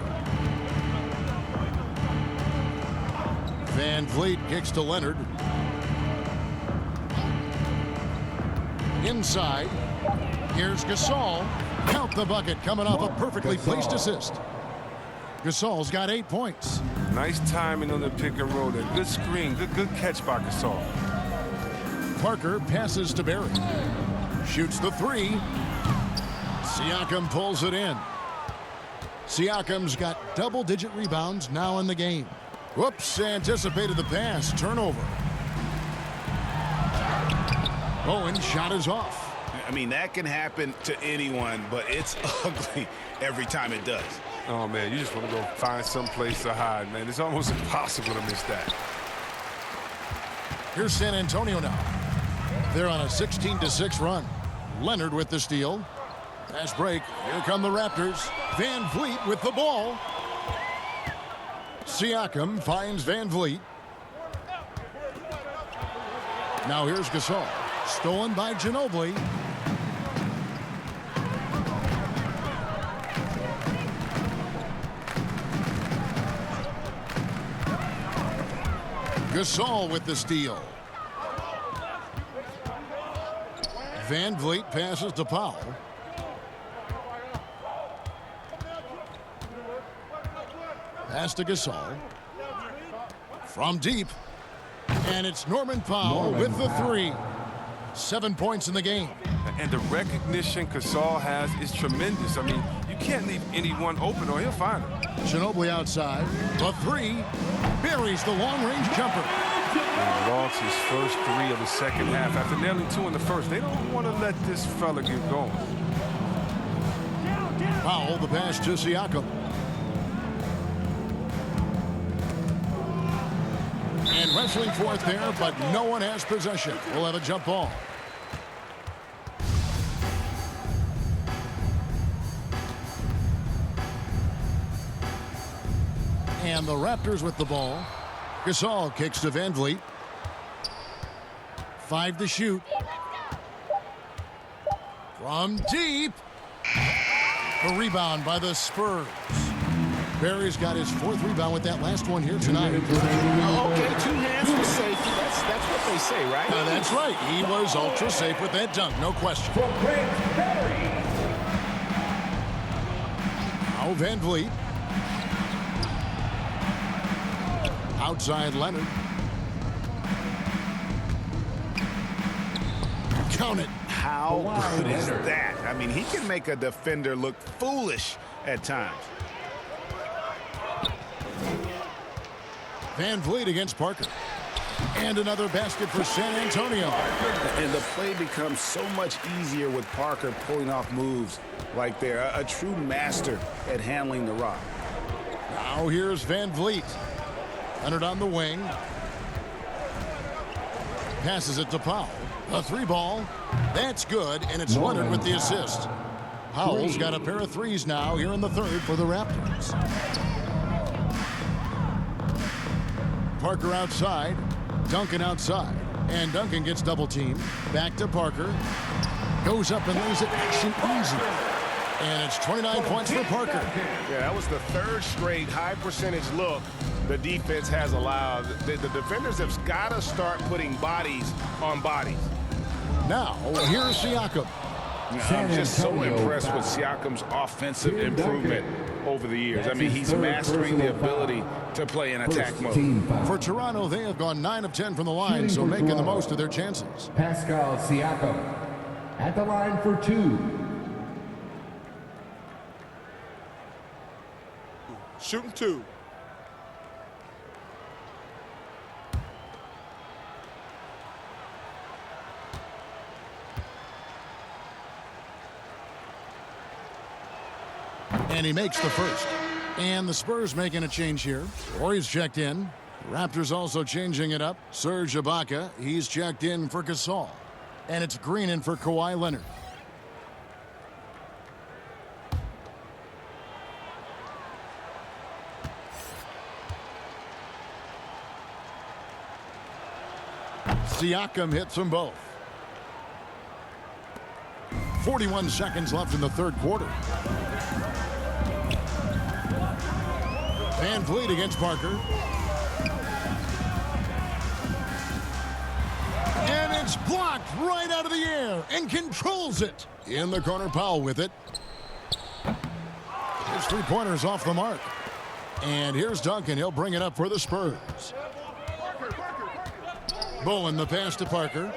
Van Vliet kicks to Leonard. Inside. Here's Gasol. Count the bucket coming off a perfectly placed assist. Gasol's got 8 points. Nice timing on the pick and roll there. Good screen. Good catch by Gasol. Parker passes to Barry. Shoots the 3. Siakam pulls it in. Siakam's got double-digit rebounds now in the game. Whoops, anticipated the pass. Turnover. Bowen's shot is off. I mean, that can happen to anyone, but it's ugly every time it does. Oh, man, you just want to go find some place to hide, man. It's almost impossible to miss that. Here's San Antonio now. They're on a 16-6 run. Leonard with the steal. Fast break. Here come the Raptors. Van Vliet with the ball. Siakam finds Van Vliet. Now here's Gasol. Stolen by Ginobili. Gasol with the steal. Van Vliet passes to Powell. Pass to Gasol. From deep. And it's Norman Powell with the 3. 7 points in the game. And the recognition Gasol has is tremendous. I mean, you can't leave anyone open or he'll find him. Ginobili outside. The 3. Buries the long-range jumper. He lost his first 3 of the second half after nailing 2 in the first. They don't want to let this fella get going. Powell, the pass to Siakam. And wrestling for it there, but no one has possession. We'll have a jump ball. And the Raptors with the ball. Gasol kicks to Van Vliet. 5 to shoot. From deep. A rebound by the Spurs. Barry's got his 4th rebound with that last one here tonight. Okay, 2 hands for safety. That's what they say, right? That's right. He was ultra safe with that dunk, no question. Now Van Vliet. Outside Leonard. Count it. How good is that? I mean, he can make a defender look foolish at times. Van Vliet against Parker. And another basket for San Antonio. And the play becomes so much easier with Parker pulling off moves like they're a true master at handling the rock. Now here's Van Vliet. Leonard on the wing. Passes it to Powell. A 3 ball. That's good, and it's Leonard with the assist. Powell's got a pair of threes now here in the third for the Raptors. Parker outside. Duncan outside. And Duncan gets double teamed. Back to Parker. Goes up and lays it nice and easy. And it's 29 points for Parker. Yeah, that was the third straight high percentage look the defense has allowed. The defenders have got to start putting bodies on bodies. Now, here's Siakam. I'm just so impressed with Siakam's offensive improvement over the years. I mean, he's mastering the ability to play in attack mode. For Toronto, they have gone 9 of 10 from the line, so making the most of their chances. Pascal Siakam at the line for 2. Shooting 2. And he makes the first. And the Spurs making a change here. Rory's checked in. Raptors also changing it up. Serge Ibaka, he's checked in for Gasol. And it's Green in for Kawhi Leonard. Siakam hits them both. 41 seconds left in the third quarter. Van Vliet against Parker. And it's blocked right out of the air and controls it. In the corner, Powell with it. His three-pointer's off the mark. And here's Duncan. He'll bring it up for the Spurs. Bowen the pass to Parker.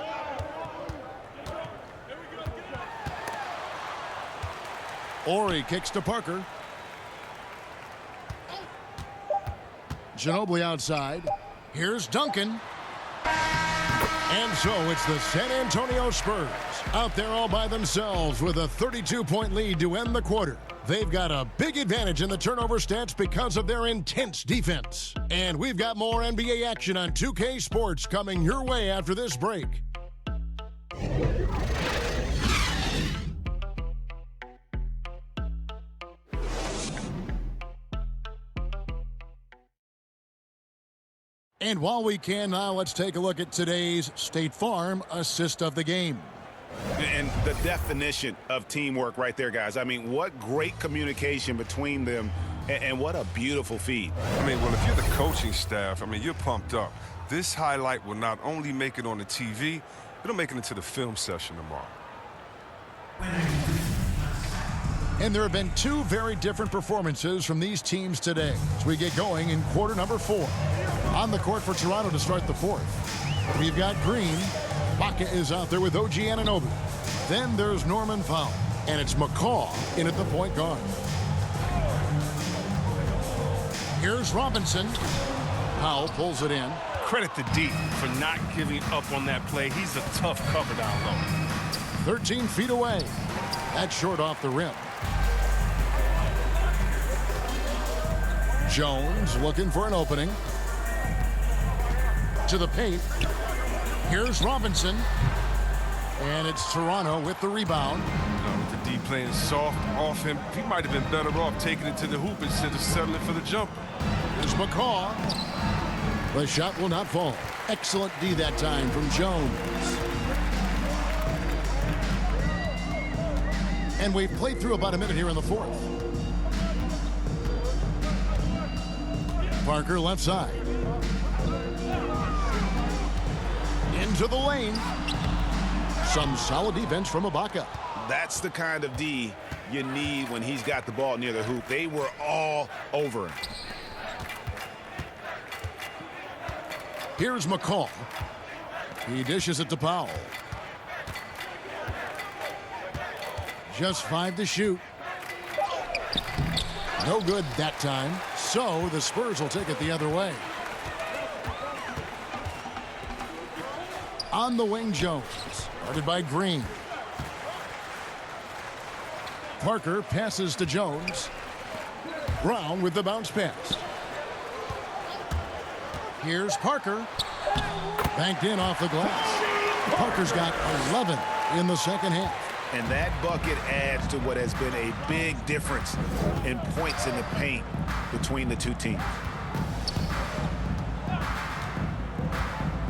Ori kicks to Parker. Ginobili outside. Here's Duncan. And so it's the San Antonio Spurs out there all by themselves with a 32-point lead to end the quarter. They've got a big advantage in the turnover stats because of their intense defense. And we've got more NBA action on 2K Sports coming your way after this break. And while we can now, let's take a look at today's State Farm assist of the game. And the definition of teamwork right there, guys. I mean, what great communication between them, and what a beautiful feed. I mean, well, if you're the coaching staff, I mean, you're pumped up. This highlight will not only make it on the TV, it'll make it into the film session tomorrow. And there have been two very different performances from these teams today as we get going in quarter number 4. On the court for Toronto to start the fourth. We've got Green. Baca is out there with OG Anunoby. Then there's Norman Powell. And it's McCaw in at the point guard. Here's Robinson. Powell pulls it in. Credit to D for not giving up on that play. He's a tough cover down low. 13 feet away. That's short off the rim. Jones looking for an opening. To the paint. Here's Robinson. And it's Toronto with the rebound. With the D playing soft off him, he might have been better off taking it to the hoop instead of settling for the jumper. Here's McCaw. The shot will not fall. Excellent D that time from Jones. And we've played through about a minute here in the fourth. Parker left side. Into the lane. Some solid defense from Ibaka. That's the kind of D you need when he's got the ball near the hoop. They were all over him. Here's McCaw. He dishes it to Powell. Just 5 to shoot. No good that time. So the Spurs will take it the other way. On the wing, Jones. Guarded by Green. Parker passes to Jones. Brown with the bounce pass. Here's Parker. Banked in off the glass. Parker's got 11 in the second half. And that bucket adds to what has been a big difference in points in the paint between the two teams.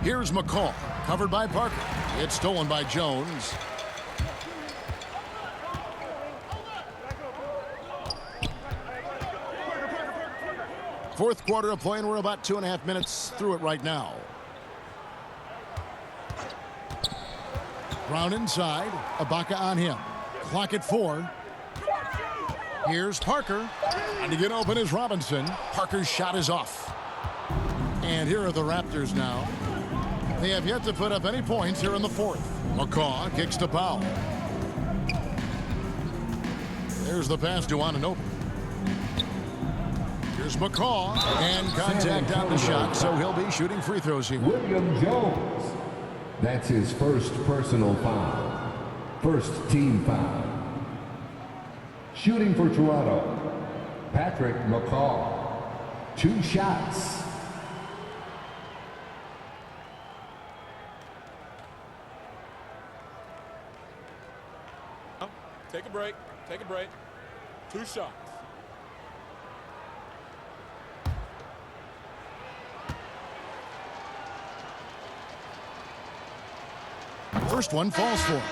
Here's McCall, covered by Parker. It's stolen by Jones. Fourth quarter of play, and we're about 2.5 minutes through it right now. Brown inside. Ibaka on him. Clock at 4. Here's Parker. And to get open is Robinson. Parker's shot is off. And here are the Raptors now. They have yet to put up any points here in the fourth. McCaw kicks to Powell. There's the pass to Anunoby. Here's McCaw. And contact on the shot, so he'll be shooting free throws here. William Jones. That's his first personal foul. First team foul. Shooting for Toronto, Patrick McCaw. 2 shots. Take a break. Take a break. 2 shots. First one falls for him.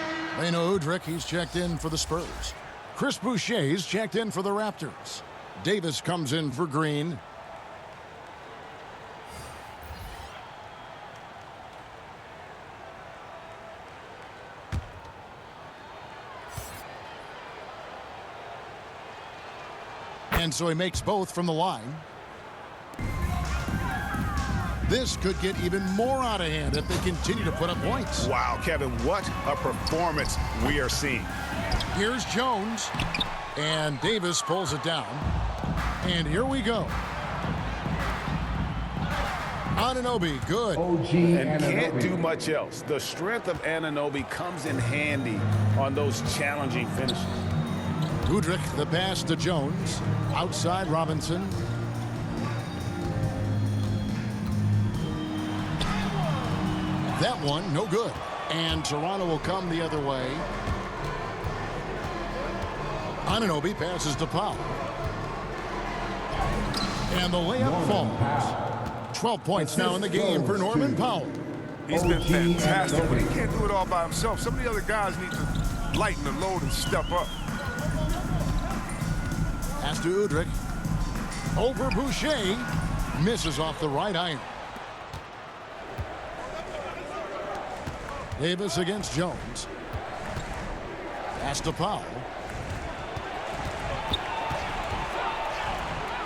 Leno Udrich, he's checked in for the Spurs. Chris Boucher's checked in for the Raptors. Davis comes in for Green. And so he makes both from the line. This could get even more out of hand if they continue to put up points. Wow, Kevin, what a performance we are seeing. Here's Jones. And Davis pulls it down. And here we go. Anunoby, good. And can't do much else. The strength of Anunoby comes in handy on those challenging finishes. Udrich, the pass to Jones. Outside Robinson. That one, no good. And Toronto will come the other way. Anunoby passes to Powell. And the layup falls. 12 points now in the game for Norman Powell. He's been fantastic, but he can't do it all by himself. Some of the other guys need to lighten the load and step up. Pass to Udrich. Over Boucher. Misses off the right iron. Davis against Jones. Pass to Powell.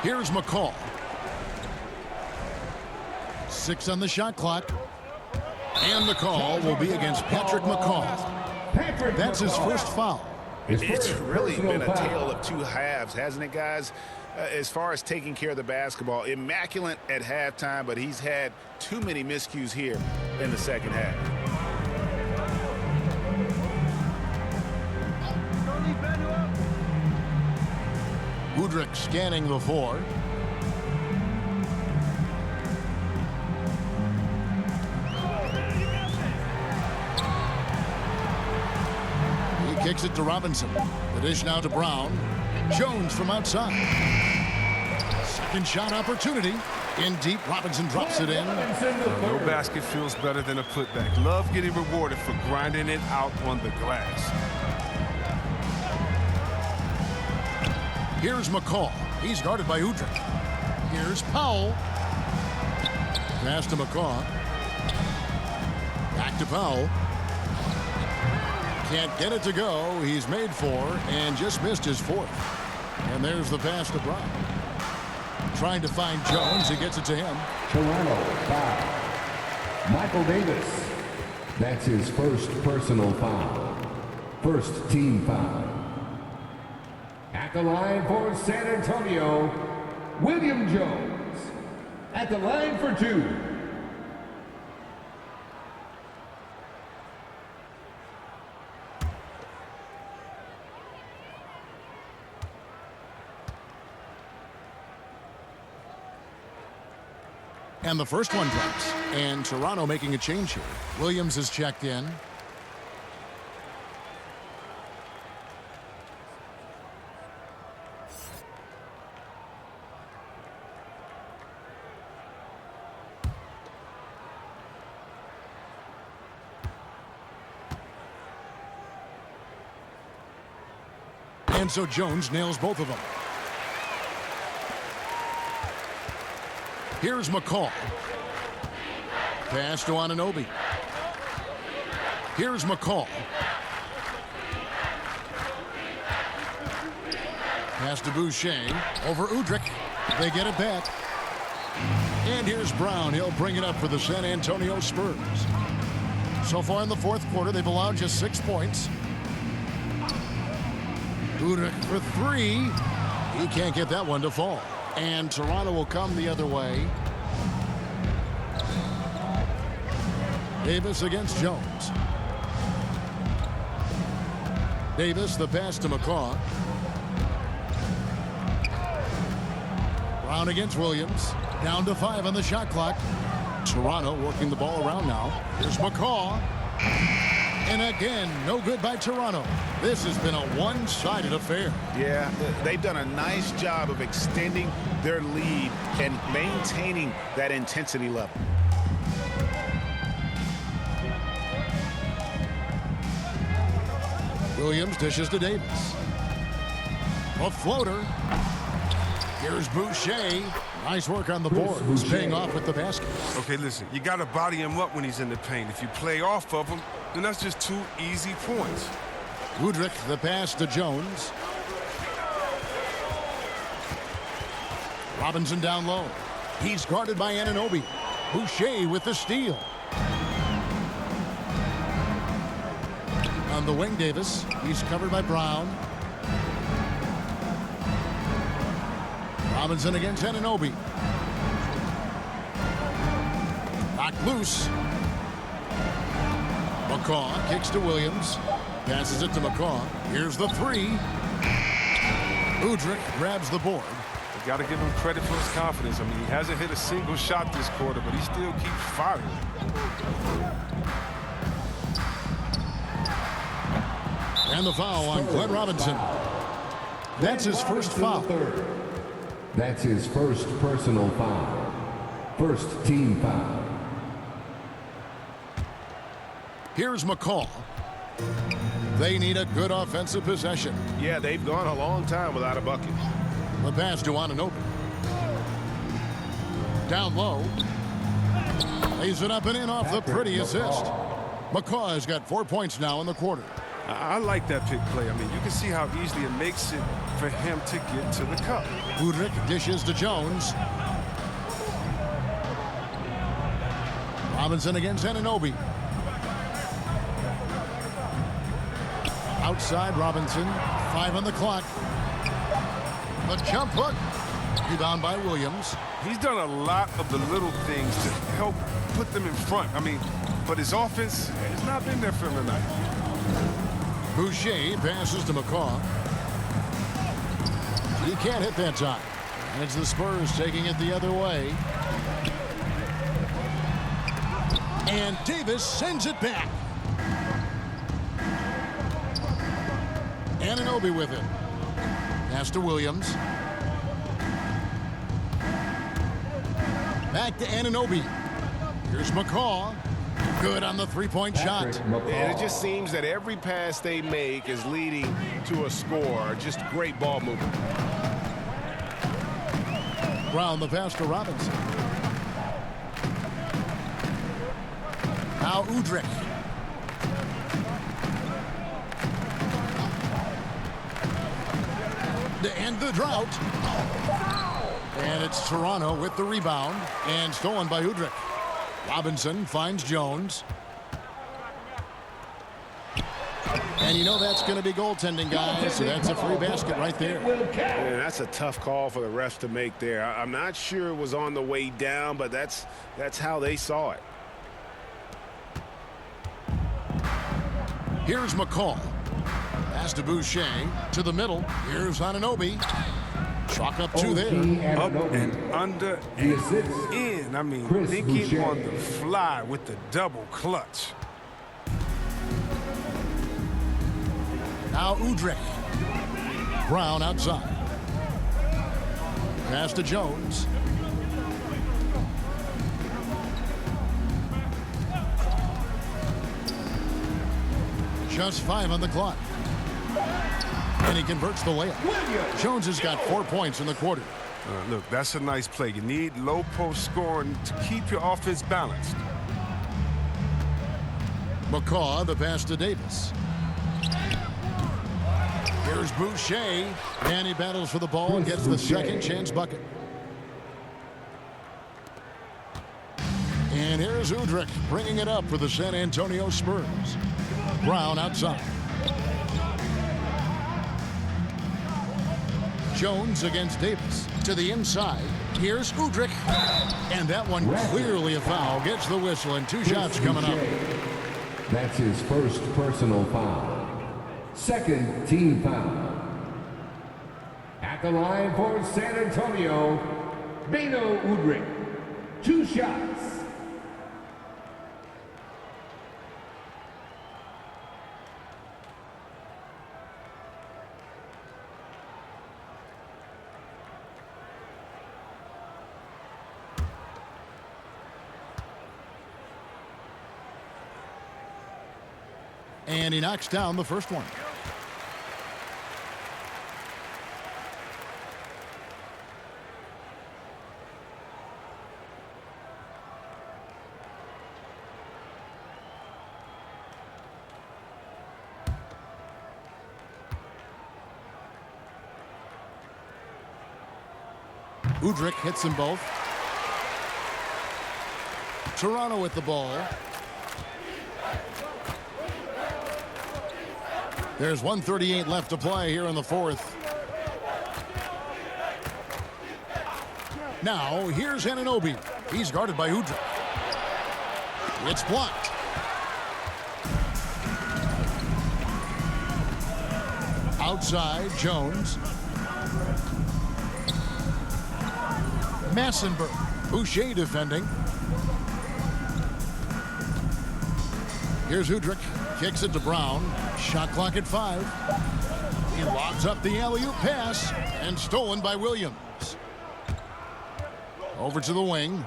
Here's McCall. 6 on the shot clock. And the call will be against Patrick McCaw. That's his first foul. It's really been a tale of 2 halves, hasn't it, guys? As far as taking care of the basketball, immaculate at halftime, but he's had too many miscues here in the second half. Udrich scanning the 4. He kicks it to Robinson. The dish now to Brown. Jones from outside. Second shot opportunity. In deep, Robinson drops it in. No basket feels better than a putback. Love getting rewarded for grinding it out on the glass. Here's McCall. He's guarded by Udrich. Here's Powell. Pass to McCaw. Back to Powell. Can't get it to go. He's made 4 and just missed his 4th. And there's the pass to Brown. Trying to find Jones. He gets it to him. Toronto foul. Michael Davis. That's his first personal foul. First team foul. At the line for San Antonio, William Jones. At the line for 2. And the first one drops. And Toronto making a change here. Williams is checked in. And so Jones nails both of them. Here's McCall. Pass to Anunoby. Here's McCall. Pass to Boucher. Over Udrih. They get it back. And here's Brown. He'll bring it up for the San Antonio Spurs. So far in the fourth quarter, they've allowed just 6 points. Udrih for 3. He can't get that one to fall. And Toronto will come the other way. Davis against Jones. Davis, the pass to McCaw. Brown against Williams. Down to 5 on the shot clock. Toronto working the ball around now. Here's McCaw. And again, no good by Toronto. This has been a one-sided affair. Yeah, they've done a nice job of extending their lead and maintaining that intensity level. Williams dishes to Davis. A floater. Here's Boucher. Nice work on the board. Who's paying off with the basket. Okay, listen, you got to body him up when he's in the paint. If you play off of him, then that's just 2 easy points. Udrih, the pass to Jones. Robinson down low. He's guarded by Anunoby. Boucher with the steal. On the wing, Davis. He's covered by Brown. Robinson against Anunoby. Knocked loose. McCaw kicks to Williams. Passes it to McCaw. Here's the 3. Udrih grabs the board. You got to give him credit for his confidence. I mean, he hasn't hit a single shot this quarter, but he still keeps firing. And the foul on Glenn Robinson. That's his first foul. That's his first personal foul. First team foul. Here's McCall. They need a good offensive possession. Yeah, they've gone a long time without a bucket. The pass to Anunoby. Down low. Lays it up and in off the pretty assist. McCaw has got 4 points now in the quarter. I like that pick play. I mean, you can see how easily it makes it for him to get to the cup. Udrih dishes to Jones. Robinson against Anunoby. Outside Robinson. 5 on the clock. The jump hook. Rebound by Williams. He's done a lot of the little things to help put them in front. I mean, but his offense has not been there for him tonight. Boucher passes to McCaw. He can't hit that time. And it's the Spurs taking it the other way. And Davis sends it back. Anunoby with it. Pass to Williams. Back to Anunoby. Here's McCaw. Good on the three-point shot. And it just seems that every pass they make is leading to a score. Just great ball movement. Brown the pass to Robinson. Now Udrih. To end the drought. And it's Toronto with the rebound. And stolen by Udrih. Robinson finds Jones. And you know that's going to be goaltending, guys. So that's a free basket right there. Yeah, that's a tough call for the refs to make there. I'm not sure it was on the way down, but that's how they saw it. Here's McCall. Pass to Boucher. To the middle. Here's Anunoby. Chalk up 2 there. Up and under and in. I mean, thinking on the fly with the double clutch. Now Udrih. Brown outside. Pass to Jones. Just 5 on the clock. And he converts the layup. Jones has got 4 points in the quarter. Look, that's a nice play. You need low post scoring to keep your offense balanced. McCaw, the pass to Davis. Here's Boucher, and he battles for the ball and gets the second chance bucket. And here's Udrich bringing it up for the San Antonio Spurs. Brown outside. Jones against Davis to the inside. Here's Udrich, and that one clearly a foul. Gets the whistle, and 2 shots coming up. That's his first personal foul. Second team foul. At the line for San Antonio, Beno Udrich. 2 shots. And he knocks down the first one. Udrich hits them both. Toronto with the ball. There's 1:38 left to play here in the fourth. Now, here's Anunoby. He's guarded by Udrich. It's blocked. Outside, Jones. Massenberg. Boucher defending. Here's Udrich. Kicks it to Brown. Shot clock at 5. He lobs up the alley-oop pass and stolen by Williams. Over to the wing.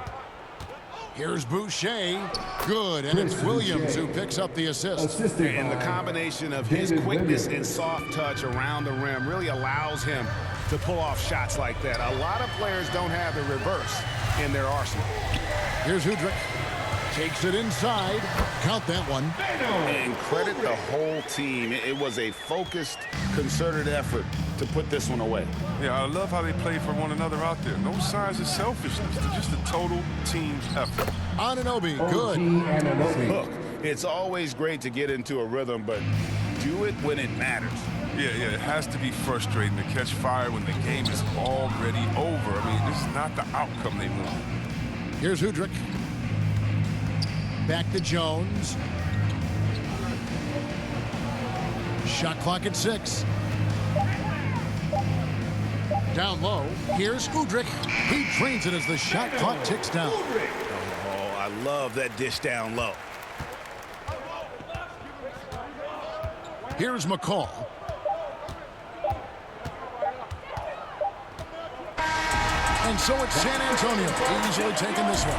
Here's Boucher. Good, and it's Williams who picks up the assist. And the combination of his quickness and soft touch around the rim really allows him to pull off shots like that. A lot of players don't have the reverse in their arsenal. Here's Udrich. Takes it inside. Count that one. And credit the whole team. It was a focused, concerted effort to put this one away. Yeah, I love how they play for one another out there. No signs of selfishness. They're just a total team effort. Anunoby, good. Look, it's always great to get into a rhythm, but do it when it matters. Yeah, it has to be frustrating to catch fire when the game is already over. I mean, this is not the outcome they want. Here's Udrich. Back to Jones. Shot clock at 6. Down low. Here's Udrich. He drains it as the shot clock ticks down. Oh, I love that dish down low. Here's McCaw. And so it's San Antonio easily taking this one.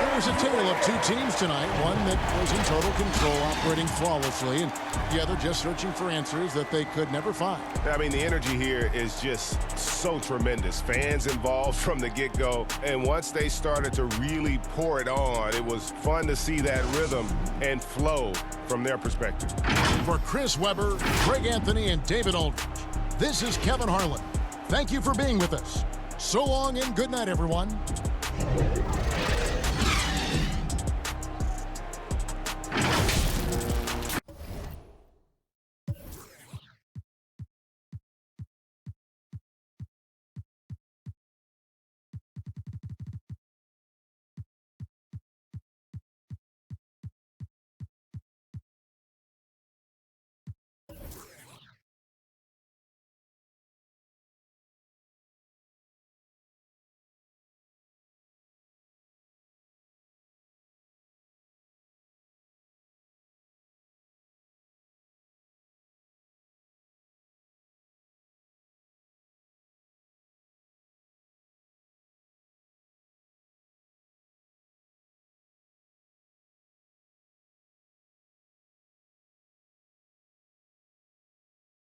It was a tale of 2 teams tonight. One that was in total control, operating flawlessly, and the other just searching for answers that they could never find. I mean, the energy here is just so tremendous. Fans involved from the get-go, and once they started to really pour it on, it was fun to see that rhythm and flow from their perspective. For Chris Webber, Greg Anthony, and David Aldridge, this is Kevin Harlan. Thank you for being with us. So long and good night, everyone.